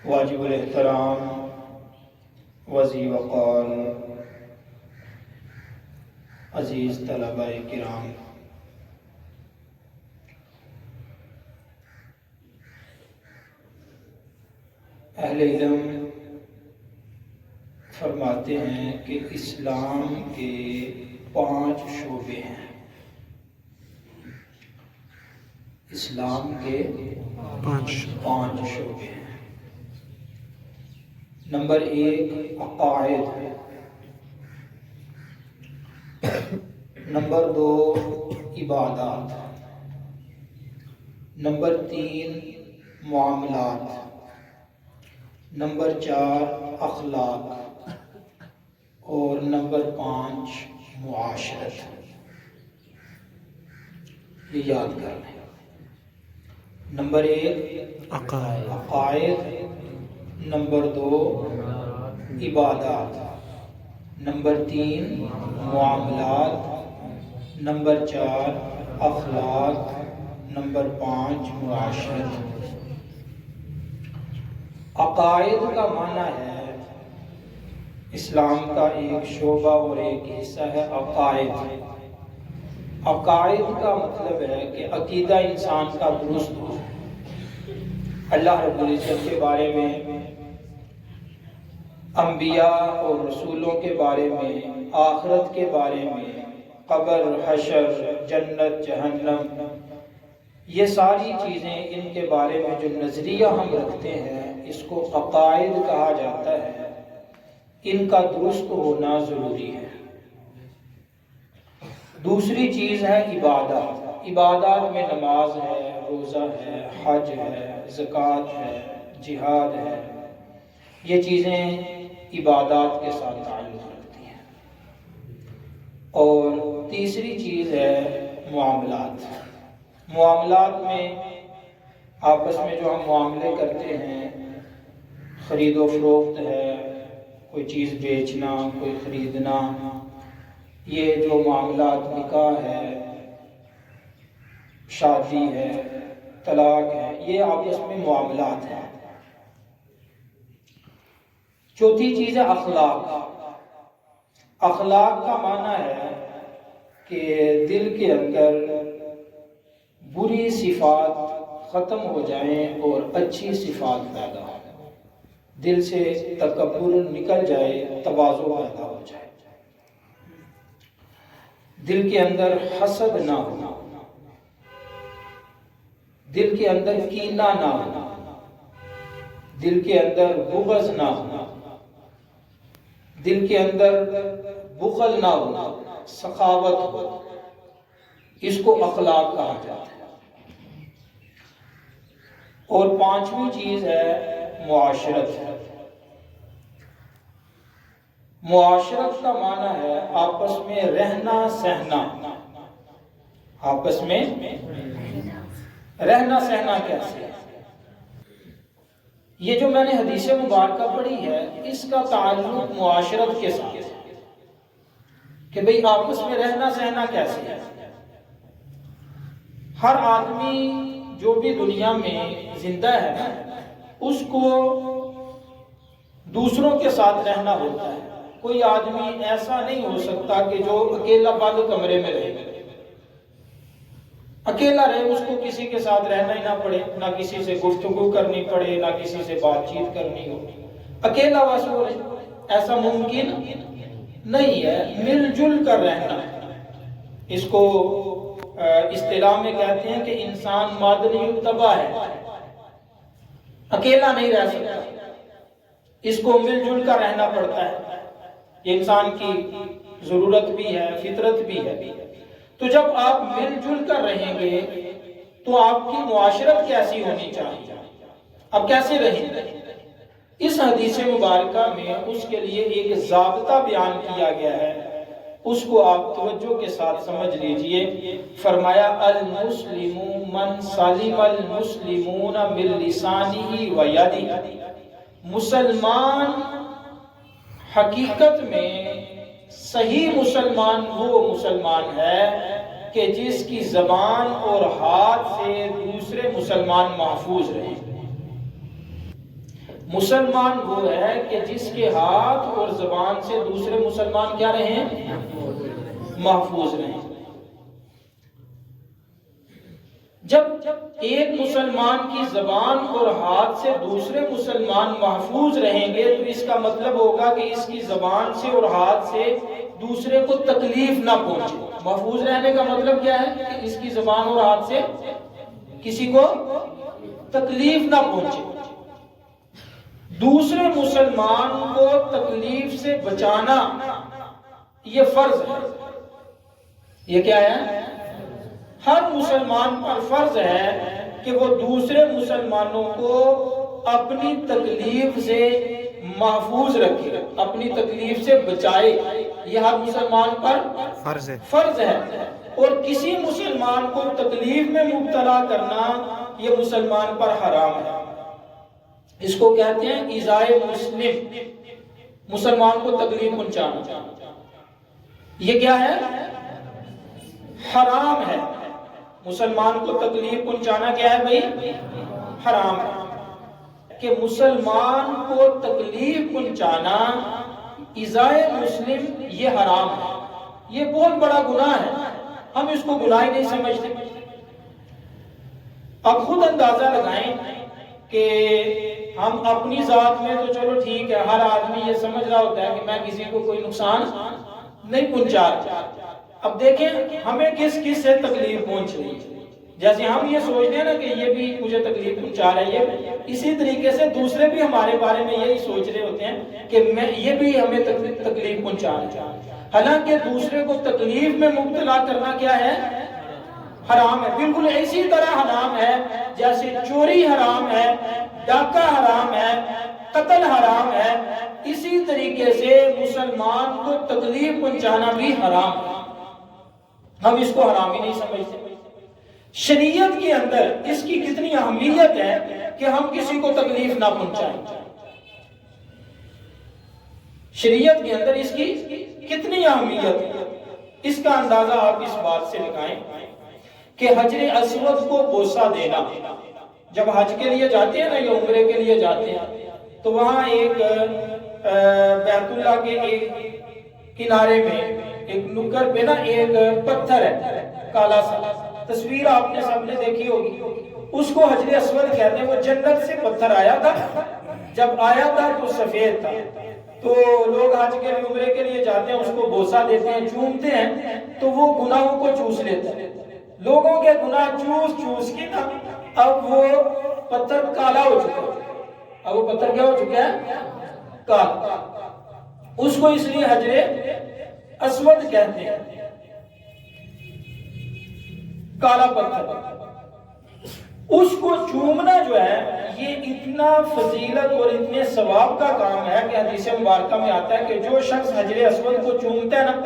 واجب الاحترام وزیر وقار عزیز طلباء کرام، اہل علم فرماتے ہیں کہ اسلام کے 5 شعبے ہیں۔ اسلام کے 5 شعبے ہیں۔ نمبر 1 عقائد، نمبر 2 عبادات، نمبر 3 معاملات، نمبر 4 اخلاق اور نمبر 5 معاشرت۔ یہ یاد کر لیں۔ نمبر 1 عقائد، نمبر 2 عبادات، نمبر 3 معاملات، نمبر 4 اخلاق، نمبر 5 معاشرت۔ عقائد کا معنی ہے اسلام کا ایک شعبہ اور ایک حصہ ہے عقائد۔ عقائد کا مطلب ہے کہ عقیدہ انسان کا درست ہو، اللہ رب العزت کے بارے میں، انبیاء اور رسولوں کے بارے میں، آخرت کے بارے میں، قبر، حشر، جنت، جہنم، یہ ساری چیزیں، ان کے بارے میں جو نظریہ ہم رکھتے ہیں اس کو عقائد کہا جاتا ہے۔ ان کا درست ہونا ضروری ہے۔ دوسری چیز ہے عبادات۔ عبادات میں نماز ہے، روزہ ہے، حج ہے، زکوٰۃ ہے، جہاد ہے، یہ چیزیں عبادات کے ساتھ تعلق رکھتی ہیں۔ اور تیسری چیز ہے معاملات۔ معاملات میں آپس میں جو ہم معاملے کرتے ہیں، خرید و فروخت ہے، کوئی چیز بیچنا، کوئی خریدنا، یہ جو معاملات، نکاح ہے، شادی ہے، طلاق ہے، یہ آپس میں معاملات ہیں۔ چوتھی چیز ہے اخلاق۔ اخلاق کا معنی ہے کہ دل کے اندر بری صفات ختم ہو جائیں اور اچھی صفات پیدا ہو، دل سے تکبر نکل جائے، تواضع پیدا ہو جائے، دل کے اندر حسد نہ ہو، دل کے اندر کینہ نہ ہو، دل کے اندر بغض نہ ہو، دل کے اندر بخل نہ ہو، سخاوت ہو، اس کو اخلاق کہا جاتا ہے۔ اور 5ویں چیز ہے معاشرت۔ معاشرت کا معنی ہے آپس میں رہنا سہنا۔ آپس میں رہنا سہنا کیسے ہے؟ یہ جو میں نے حدیث مبارکہ پڑھی ہے، اس کا تعلق معاشرت کے ساتھ ہے کہ بھئی آپس میں رہنا سہنا کیسے ہے۔ ہر آدمی جو بھی دنیا میں زندہ ہے نا، اس کو دوسروں کے ساتھ رہنا ہوتا ہے۔ کوئی آدمی ایسا نہیں ہو سکتا کہ جو اکیلا بند کمرے میں رہے، اکیلا رہے، اس کو کسی کے ساتھ رہنا ہی نہ پڑے، نہ کسی سے گفتگو کرنی پڑے، نہ کسی سے بات چیت کرنی ہو، اکیلا بس ہو رہے، ایسا ممکن نہیں ہے۔ مل جل کر رہنا، اس کو اصطلاح میں کہتے ہیں کہ انسان مادنی الطبع ہے، اکیلا نہیں رہ سکتا، اس کو مل جل کر رہنا پڑتا ہے۔ یہ انسان کی ضرورت بھی ہے، فطرت بھی ہے۔ تو جب آپ مل جل کر رہیں گے تو آپ کی معاشرت کیسی ہونی چاہیے، اب کیسے رہیں گے؟ اس حدیث مبارکہ میں اس کے لیے ایک ضابطہ بیان کیا گیا ہے، اس کو آپ توجہ کے ساتھ سمجھ لیجئے۔ فرمایا المسلم من سلم المسلمون من لسانہ و یدہ۔ مسلمان حقیقت میں صحیح مسلمان وہ مسلمان ہے کہ جس کی زبان اور ہاتھ سے دوسرے مسلمان محفوظ رہیں۔ مسلمان وہ ہے کہ جس کے ہاتھ اور زبان سے دوسرے مسلمان کیا رہیں؟ محفوظ رہیں۔ جب ایک مسلمان کی زبان اور ہاتھ سے دوسرے مسلمان محفوظ رہیں گے تو اس کا مطلب ہوگا کہ اس کی زبان سے اور ہاتھ سے دوسرے کو تکلیف نہ پہنچے۔ محفوظ رہنے کا مطلب کیا ہے؟ کہ اس کی زبان اور ہاتھ سے کسی کو تکلیف نہ پہنچے۔ دوسرے مسلمان کو تکلیف سے بچانا یہ فرض ہے۔ یہ کیا ہے؟ ہر مسلمان پر فرض ہے کہ وہ دوسرے مسلمانوں کو اپنی تکلیف سے محفوظ رکھے، اپنی تکلیف سے بچائے۔ یہ ہر مسلمان پر فرض ہے، اور کسی مسلمان کو تکلیف میں مبتلا کرنا یہ مسلمان پر حرام ہے۔ اس کو کہتے ہیں ایذائے مسلم، مسلمان کو تکلیف پہنچانا۔ یہ کیا ہے؟ حرام ہے۔ مسلمان کو تکلیف پہنچانا کیا ہے بھائی؟ حرام ہے۔ کہ مسلمان کو تکلیف پہنچانا ایذائے مسلم یہ حرام ہے، یہ بہت بڑا گناہ ہے۔ ہم اس کو گناہ ہی نہیں سمجھتے۔ اب خود اندازہ لگائیں کہ ہم اپنی ذات میں تو چلو ٹھیک ہے، ہر آدمی یہ سمجھ رہا ہوتا ہے کہ میں کسی کو کوئی نقصان نہیں پہنچا رہا۔ اب دیکھیں ہمیں کس کس سے تکلیف پہنچ رہی ہے۔ جیسے ہم یہ سوچتے ہیں نا کہ یہ بھی مجھے تکلیف پہنچا رہا ہے، اسی طریقے سے دوسرے بھی ہمارے بارے میں یہی سوچ رہے ہوتے ہیں کہ یہ بھی ہمیں تکلیف پہنچا رہا ہے۔ حالانکہ دوسرے کو تکلیف میں مبتلا کرنا کیا ہے؟ حرام ہے۔ بالکل اسی طرح حرام ہے جیسے چوری حرام ہے، ڈاکہ حرام ہے، قتل حرام ہے، اسی طریقے سے مسلمان کو تکلیف پہنچانا بھی حرام ہے۔ ہم اس کو حرام ہی نہیں سمجھتے۔ شریعت کے اندر اس کی کتنی اہمیت ہے کہ ہم کسی کو تکلیف نہ پہنچائیں۔ شریعت کے اندر اس کی کتنی اہمیت ہے، اس کا اندازہ آپ اس بات سے لگائیں کہ حجر اسود کو بوسہ دینا، جب حج کے لیے جاتے ہیں نا یا عمرے کے لیے جاتے ہیں تو وہاں ایک بیت اللہ کے ایک کنارے میں ایک نکر پہ نا ایک پتھر ہے کالا سا، تصویر آپ نے سب نے دیکھی ہوگی، اس کو حجر اسود کہتے ہیں۔ وہ جنت سے پتھر آیا تھا، جب آیا تھا تو سفید تھا، تو لوگ حج کے لیے عمرے کے لیے جاتے ہیں، اس کو بوسہ دیتے ہیں، چومتے ہیں تو وہ گناہوں کو چوس لیتے ہیں۔ لوگوں کے گناہ چوس چوس کے نا اب وہ پتھر کالا ہو چکا ہے۔ اب وہ پتھر کیا ہو چکا ہے؟ کالا۔ اس کو اس لیے حجر اسود کہتے ہیں، کالا پتھر۔ اس کو چومنا جو ہے یہ اتنا فضیلت اور اتنے ثواب کا کام ہے کہ حدیث مبارکہ میں آتا ہے کہ جو شخص حجر اسود کو چومتا ہے نا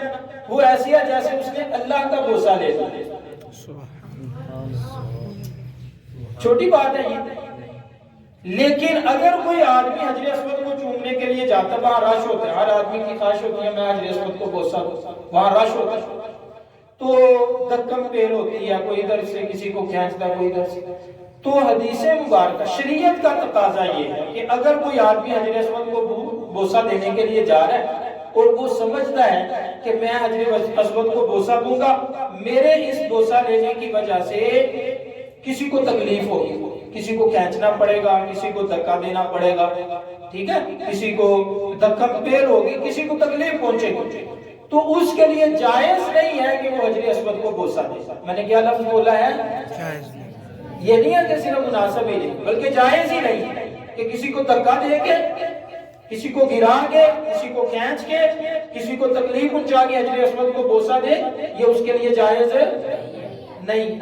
وہ ایسی ہے جیسے اس نے اللہ کا بوسہ لے لیا۔ چھوٹی بات ہے یہ، لیکن اگر کوئی آدمی حجر اسود کو چومنے کے لیے جاتا ہے، وہاں رش ہوتا ہے، ہر آدمی کی خواہش ہوتی ہے میں حجر اسود کو بوسہ دوں، وہاں رش ہوتا ہے تو دھکم پیر ہوتی ہے، کوئی ادھر سے کسی کو کھینچتا ہے، کوئی ادھر سے۔ تو حدیث مبارکہ شریعت کا تقاضا یہ ہے کہ اگر کوئی آدمی حجر اسود کو بوسہ دینے کے لیے جا رہا ہے اور وہ سمجھتا ہے کہ میں حجر اسود کو بوسہ دوں گا، میرے اس بوسہ لینے کی وجہ سے کسی کو تکلیف ہوگی، کسی کو کھینچنا پڑے گا، کسی کو دھکا دینا پڑے گا، ٹھیک ہے، کسی کو دھکم پیر ہوگی، کسی کو تکلیف پہنچے گی، تو اس کے لیے جائز نہیں ہے کہ وہ حجر اسود کو بوسہ دے۔ میں نے کیا لفظ بولا ہے؟ یہ نہیں ہے کہ صرف مناسب ہی نہیں بلکہ جائز ہی نہیں ہے کہ کسی کو دھکا دے کے، کسی کو گرا کے، کسی کو کھینچ کے، کسی کو تکلیف پہنچا کے حجر اسود کو بوسہ دے، یہ اس کے لیے جائز نہیں۔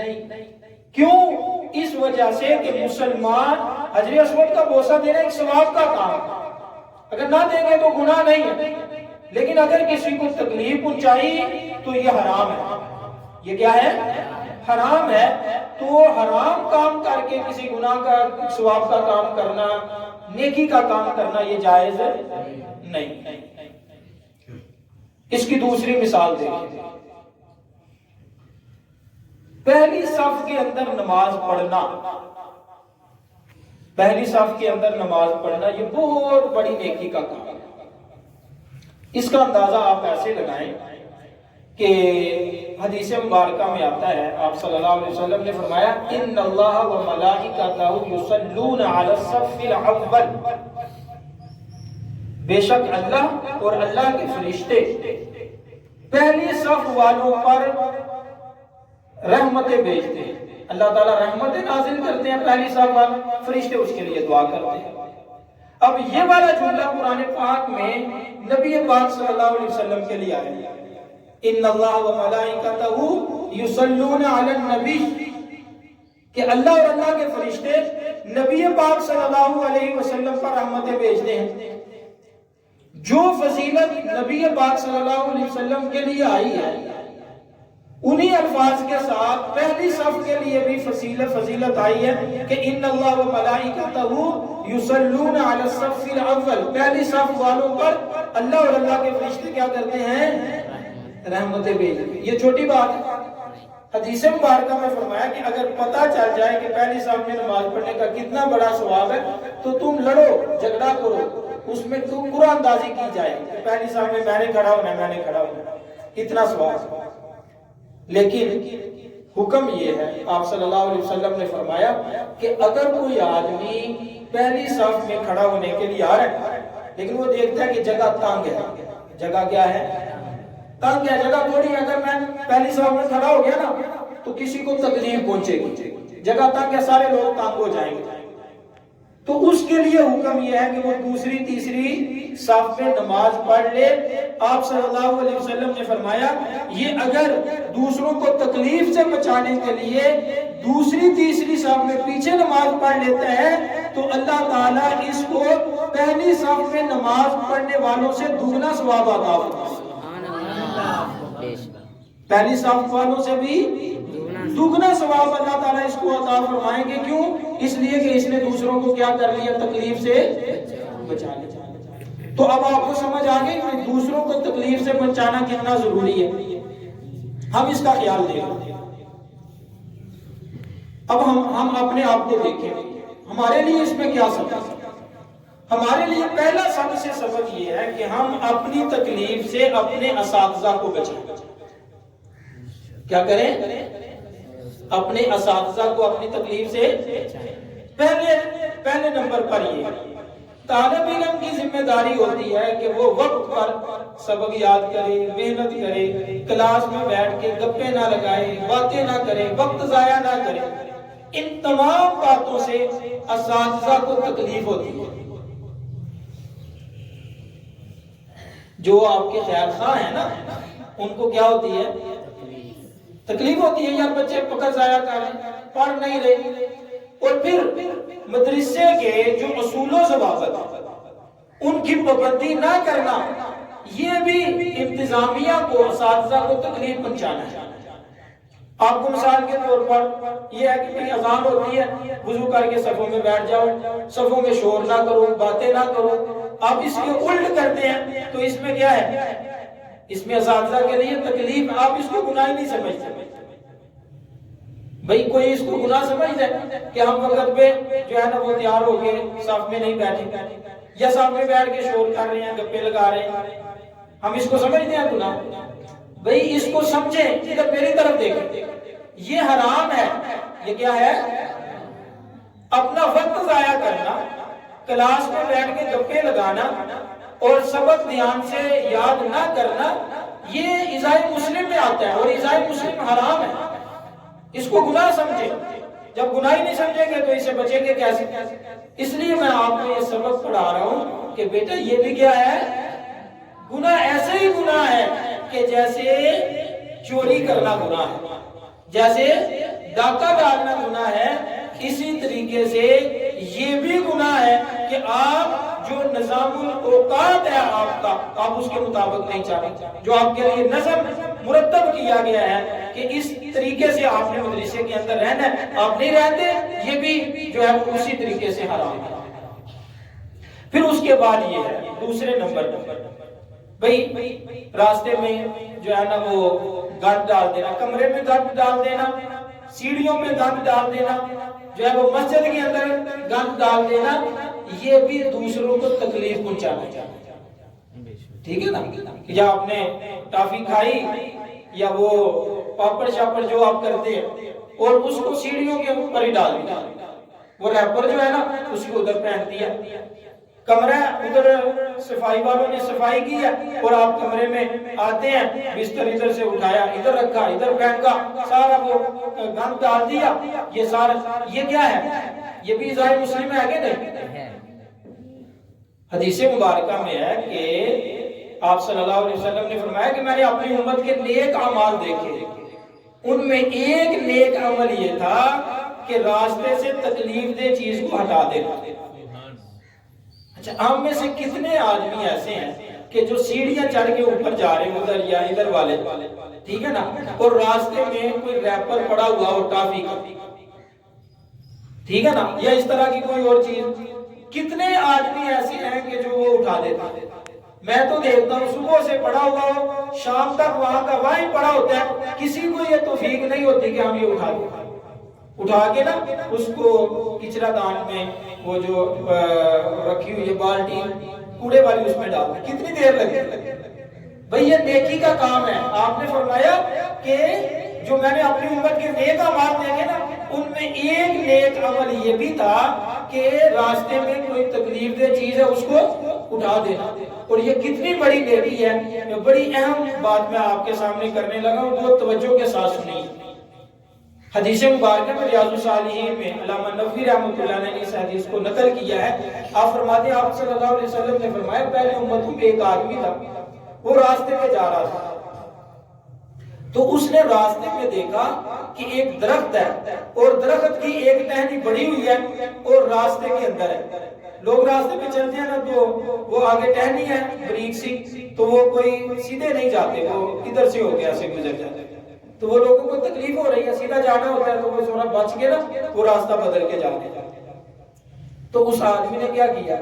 کیوں؟ اس وجہ سے کہ مسلمان حجر اسود کا بوسہ دینا ایک ثواب کا کام ہے، اگر نہ دیں گے تو گناہ نہیں ہے، لیکن اگر کسی کو تکلیف پہنچائی تو یہ حرام ہے۔ یہ کیا ہے؟ حرام ہے۔ تو حرام کام کر کے کسی گناہ کا ثواب کا کام کرنا، نیکی کا کام کرنا یہ جائز نہیں۔ اس کی دوسری مثال دیکھیں، پہلی صف کے اندر نماز پڑھنا، پہلی صف کے اندر نماز پڑھنا یہ بہت بڑی نیکی کا کام ہے۔ اس کا اندازہ آپ ایسے لگائیں کہ حدیث مبارکہ میں آتا ہے، آپ صلی اللہ علیہ وسلم نے فرمایا ان اللہ و ملائکتہ یصلون علی الصف الاول، بے شک اللہ اور اللہ کے فرشتے پہلی صف والوں پر رحمتیں بھیجتے ہیں۔ اللہ تعالیٰ رحمتیں نازل کرتے ہیں پہلی صف والوں، فرشتے اس کے لیے دعا کرتے ہیں۔ اب یہ والا جملہ قرآن پاک میں نبی پاک صلی اللہ علیہ وسلم کے لیے آیا ہے، ان اللہ و ملائکتہ یصلون علی النبی، کہ اللہ اور اللہ کے فرشتے نبی پاک صلی اللہ علیہ وسلم پر رحمتیں بھیجتے ہیں۔ جو فضیلت نبی پاک صلی اللہ علیہ وسلم کے لیے آئی ہے، انہی الفاظ کے ساتھ پہلی صف کے لیے بھی فضیلت آئی ہے کہ ان اللہ و ملائکتہ یصلون علی الصف الاول، پہلی صف والوں پر اللہ اور اللہ کے فرشتے کیا کرتے ہیں؟ رحمتیں بھیجتے ہیں۔ یہ چھوٹی بات ہے۔ حدیث مبارکہ میں فرمایا کہ اگر پتہ چل جائے کہ پہلی صف میں نماز پڑھنے کا کتنا بڑا ثواب ہے تو تم لڑو، جھگڑا کرو، اس میں تم قرآن اندازی کی جائے کہ پہلی صف میں میں نے کھڑا ہونا ہے، میں نے کھڑا ہونا ہے، اتنا ثواب۔ لیکن حکم یہ ہے، آپ صلی اللہ علیہ وسلم نے فرمایا کہ اگر کوئی آدمی پہلی صف میں کھڑا ہونے کے لیے آ رہا ہے لیکن وہ دیکھتا ہے کہ جگہ تنگ ہے، جگہ کیا ہے؟ تنگ ہے، جگہ تھوڑی ہے، اگر میں پہلی صف میں کھڑا ہو گیا نا تو کسی کو تکلیف پہنچے گی، جگہ تنگ ہے، سارے لوگ تنگ ہو جائیں گے، تو اس کے لیے حکم یہ ہے کہ وہ دوسری تیسری صف میں نماز پڑھ لے۔ آپ صلی اللہ علیہ وسلم نے فرمایا یہ اگر دوسروں کو تکلیف سے بچانے کے لیے دوسری تیسری صف میں پیچھے نماز پڑھ لیتا ہے تو اللہ تعالیٰ اس کو پہلی صف میں نماز پڑھنے والوں سے دگنا ثواب عطا فرمائے گا، پہلی صف والوں سے بھی دگنا ثواب اللہ تعالیٰ اس کو عطا فرمائیں گے۔ کیوں؟ اس لیے کہ اس نے دوسروں کو کیا کر لیا؟ تکلیف سے بچا لیا۔ تو اب آپ کو سمجھ آ گئی کہ دوسروں کو تکلیف سے بچانا کتنا ضروری ہے، ہم اس کا خیال دیں۔ اب ہم اپنے آپ کو دیکھیں، ہمارے لیے اس میں کیا سبق ہے؟ ہمارے لیے پہلا سب سے سبق یہ ہے کہ ہم اپنی تکلیف سے اپنے اساتذہ کو بچائیں۔ کیا کریں؟ اپنے اساتذہ کو اپنی تکلیف سے پہلے نمبر پر یہ طالب علم کی ذمہ داری ہوتی ہے کہ وہ وقت پر سبق یاد کرے، محنت کرے، کلاس میں بیٹھ کے گپے نہ لگائے، باتیں نہ کرے، وقت ضائع نہ کرے۔ ان تمام باتوں سے اساتذہ کو تکلیف ہوتی ہے۔ جو آپ کے خیال خواہ ہیں نا، ان کو کیا ہوتی ہے؟ تکلیف ہوتی ہے، یار بچے وقت ضائع کر رہے ہیں، پڑھ نہیں رہے۔ اور پھر مدرسے کے جو اصول و ضوابط ان کی پابندی نہ کرنا، یہ بھی انتظامیہ کو، اساتذہ کو تکلیف پہنچانا ہے۔ آپ کو مثال کے طور پر یہ ہے کہ کہیں اذان ہوتی ہے، وضو کر کے صفوں میں بیٹھ جاؤ، صفوں میں شور نہ کرو، باتیں نہ کرو۔ آپ اس کے الٹ کرتے ہیں تو اس میں کیا ہے؟ اس میں اساتذہ کے لیے تکلیف۔ آپ اس کو گناہ نہیں سمجھتے بھئی، کوئی اس کو گناہ سمجھتے ہیں کہ ہم وقت پہ جو ہے نا وہ تیار ہو کے صف میں نہیں بیٹھے یا صف میں بیٹھ کے شور کر رہے ہیں، گپے لگا رہے ہیں، ہم اس کو سمجھتے ہیں گناہ؟ بھئی اس کو سمجھیں، ادھر میری طرف دیکھیں، یہ حرام ہے۔ یہ کیا ہے؟ اپنا وقت ضائع کرنا، کلاس میں بیٹھ کے گپے لگانا اور سبق دھیان سے یاد نہ کرنا، یہ عزائے مسلم میں آتا ہے اور عزائے مسلم حرام ہے۔ اس کو گناہ سمجھیں۔ جب گناہ ہی نہیں سمجھیں گے تو اسے بچیں گے کیسے؟ اس لیے میں آپ کو یہ سبق پڑھا رہا ہوں کہ بیٹا یہ بھی کیا ہے؟ گناہ۔ ایسے ہی گناہ ہے کہ جیسے چوری کرنا گناہ ہے، جیسے ڈاکہ ڈالنا گناہ ہے، اسی طریقے سے یہ بھی گناہ ہے کہ آپ جو نظام الاوقات ہے آپ کا، آپ اس کے مطابق نہیں چاہتے۔ جو آپ کے لیے نظم مرتب کیا گیا ہے کہ اس طریقے سے آپ نے مدرسے کے اندر رہنا ہے، آپ نہیں رہتے، یہ بھی جو ہے اسی طریقے سے حرام ہے۔ پھر اس کے بعد یہ ہے دوسرے نمبر پر، بھئی راستے میں جو ہے نا وہ گند ڈال دینا، کمرے میں گند ڈال دینا، سیڑھیوں میں گند ڈال دینا، جو ہے وہ مسجد کے اندر گند ڈال دینا یہ بھی دوسروں کو تکلیف پہنچانا ہے، ٹھیک ہے نا؟ یا آپ نے ٹافی کھائی یا وہ پاپڑ شاپڑ جو آپ کرتے ہیں اور اس کو سیڑھیوں کے اوپر ہی ڈال دیا، وہ ریپر جو ہے نا اس کو ادھر پھینک دیا، کمرہ ادھر صفائی والوں نے صفائی کی ہے اور آپ کمرے میں آتے ہیں، بستر ادھر سے اٹھایا ادھر رکھا ادھر پھینکا، سارا وہ گند ڈال دیا، یہ سارا یہ کیا ہے؟ یہ بھی ازائے مسلم ہے کہ نہیں؟ حدیث مبارکہ میں ہے کہ آپ صلی اللہ علیہ وسلم نے فرمایا کہ میں نے اپنی امت کے نیک اعمال دیکھے، ان میں ایک نیک عمل یہ تھا کہ راستے سے تکلیف دہ چیز کو ہٹا دینا۔ اچھا، ہم میں سے کتنے آدمی ایسے ہیں کہ جو سیڑھیاں چڑھ کے اوپر جا رہے ہیں ادھر یا ادھر والے، ٹھیک ہے نا، اور راستے میں کوئی ریپر پڑا ہوا ہو ٹافی کا، ٹھیک ہے نا، یا اس طرح کی کوئی اور چیز، کتنے آدمی ایسے ہیں کہ جو وہ اٹھا دیتے ہیں؟ میں تو دیکھتا ہوں صبح سے پڑا ہوا ہو شام تک وہاں کا وہیں پڑا ہوتا ہے، کسی کو یہ توفیق نہیں ہوتی کہ ہم یہ اٹھا دیں، اٹھا کے نا اس کو کچرا دان میں وہ جو رکھی ہوئی ہے بالٹی کوڑے والی اس میں ڈال دیں، کتنی دیر لگے؟ بھئی یہ نیکی کا کام ہے۔ آپ نے فرمایا کہ جو میں نے اپنی امت کے نیک اعمال دیکھے نا ان میں ایک نیک عمل یہ بھی تھا کہ راستے میں کوئی تکلیف دہ چیز ہے اس کو اٹھا دینا، اور یہ کتنی بڑی نیکی ہے، بڑی اہم بات میں آپ کے سامنے کرنے لگا ہوں، بہت توجہ کے ساتھ سنیے۔ حدیث مبارکہ میں ریاض الصالحین میں علامہ نووی رحمۃ اللہ علیہ نے اس حدیث کو نقل کیا ہے، آپ فرماتے ہیں آپ صلی اللہ علیہ وسلم نے فرمایا پہلے امتوں میں ایک آدمی تھا، وہ راستے میں جا رہا تھا تو اس نے راستے میں دیکھا کہ ایک درخت ہے اور درخت کی ایک ٹہنی بڑی ہوئی ہے اور راستے کے اندر ہے، لوگ راستے میں چلتے ہیں نا تو وہ آگے ٹہنی ہے بریک سی تو وہ کوئی سیدھے نہیں جاتے، وہ ادھر سے ہو گیا سے گزر جاتے، تو وہ لوگوں کو تکلیف ہو رہی ہے، سیدھا جانا ہوتا ہے تو وہ تھوڑا بچ کے نا وہ راستہ بدل کے جاتے ہیں۔ تو اس آدمی نے کیا کیا؟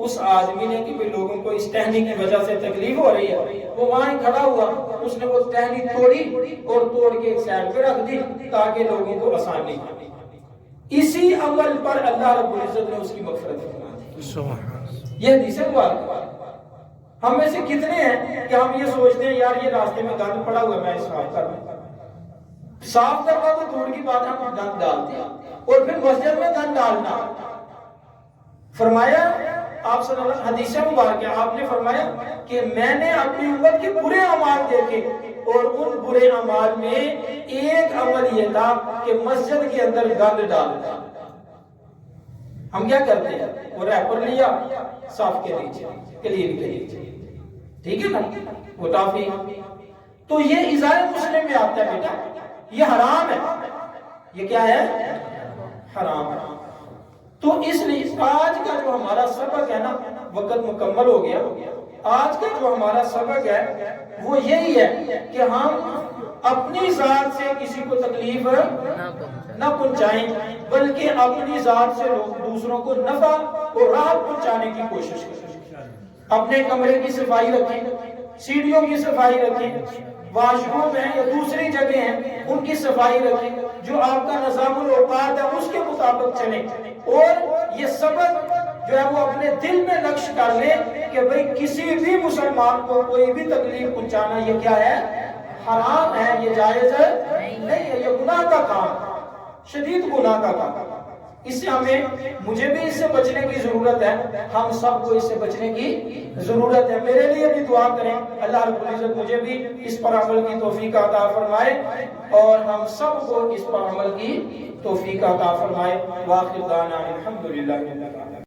اس آدمی نے کہ بھی لوگوں کو اس ٹہنی کی وجہ سے تکلیف ہو رہی ہے، وہ وہاں کھڑا ہوا، اس نے وہ ٹہنی توڑی اور توڑ کے ایک سائڈ پہ رکھ دی تاکہ لوگوں کو آسانی ہو۔ اسی عمل پر اللہ رب العزت نے اس کی مغفرت فرما دی۔ یہ حدیث مبارکہ۔ ہم میں سے کتنے ہیں کہ ہم یہ سوچتے ہیں یار یہ راستے میں گند پڑا ہوا ہے میں صاف کر لوں، صاف کرنا تو دور کی بات ہے، ہم گند ڈالتے ہیں اور پھر مسجد میں گند ڈالنا۔ فرمایا آپ صلی اللہ حدیث مبارکہ آپ نے فرمایا کہ میں نے اپنی امت کے برے اعمال دیکھے اور ان برے اعمال میں ایک عمل یہ تھا کہ مسجد کے اندر گند ڈالنا۔ ہم کیا کرتے ہیں؟ وہ ریپر لیا صاف کے نیچے کلین کے نیچے، ٹھیک ہے نا، وہ ٹافی، تو یہ ازائے مسلم میں آتا ہے بیٹا، یہ حرام ہے، یہ کیا ہے؟ حرام ہے۔ تو اس لیے آج کا جو ہمارا سبق ہے نا، وقت مکمل ہو گیا، آج کا جو ہمارا سبق ہے وہ یہی ہے کہ ہم اپنی ذات سے کسی کو تکلیف نہ پہنچائیں بلکہ اپنی ذات سے دوسروں کو نفع اور راحت پہنچانے کی کوشش کریں۔ اپنے کمرے کی صفائی رکھیں، سیڑھیوں کی صفائی رکھیں، واش روم ہے یا دوسری جگہ ہیں ان کی صفائی رکھیں، جو آپ کا نظام الاوقات ہے اس کے مطابق چلیں، اور یہ سبق جو ہے وہ اپنے دل میں نقش کر لیں کہ بھئی کسی بھی مسلمان کو کوئی بھی تکلیف پہنچانا یہ کیا ہے؟ حرام ہے، یہ جائز نہیں ہے، یہ گناہ کا کام، شدید گناہ کا کام۔ اس سے ہمیں مجھے بھی اس سے بچنے کی ضرورت ہے، ہم سب کو اس سے بچنے کی ضرورت ہے۔ میرے لیے بھی دعا کریں اللہ رب العزت مجھے بھی اس پر عمل کی توفیق عطا فرمائے اور ہم سب کو اس پر عمل کی توفیق عطا فرمائے۔ وآخر دعوانا الحمدللہ۔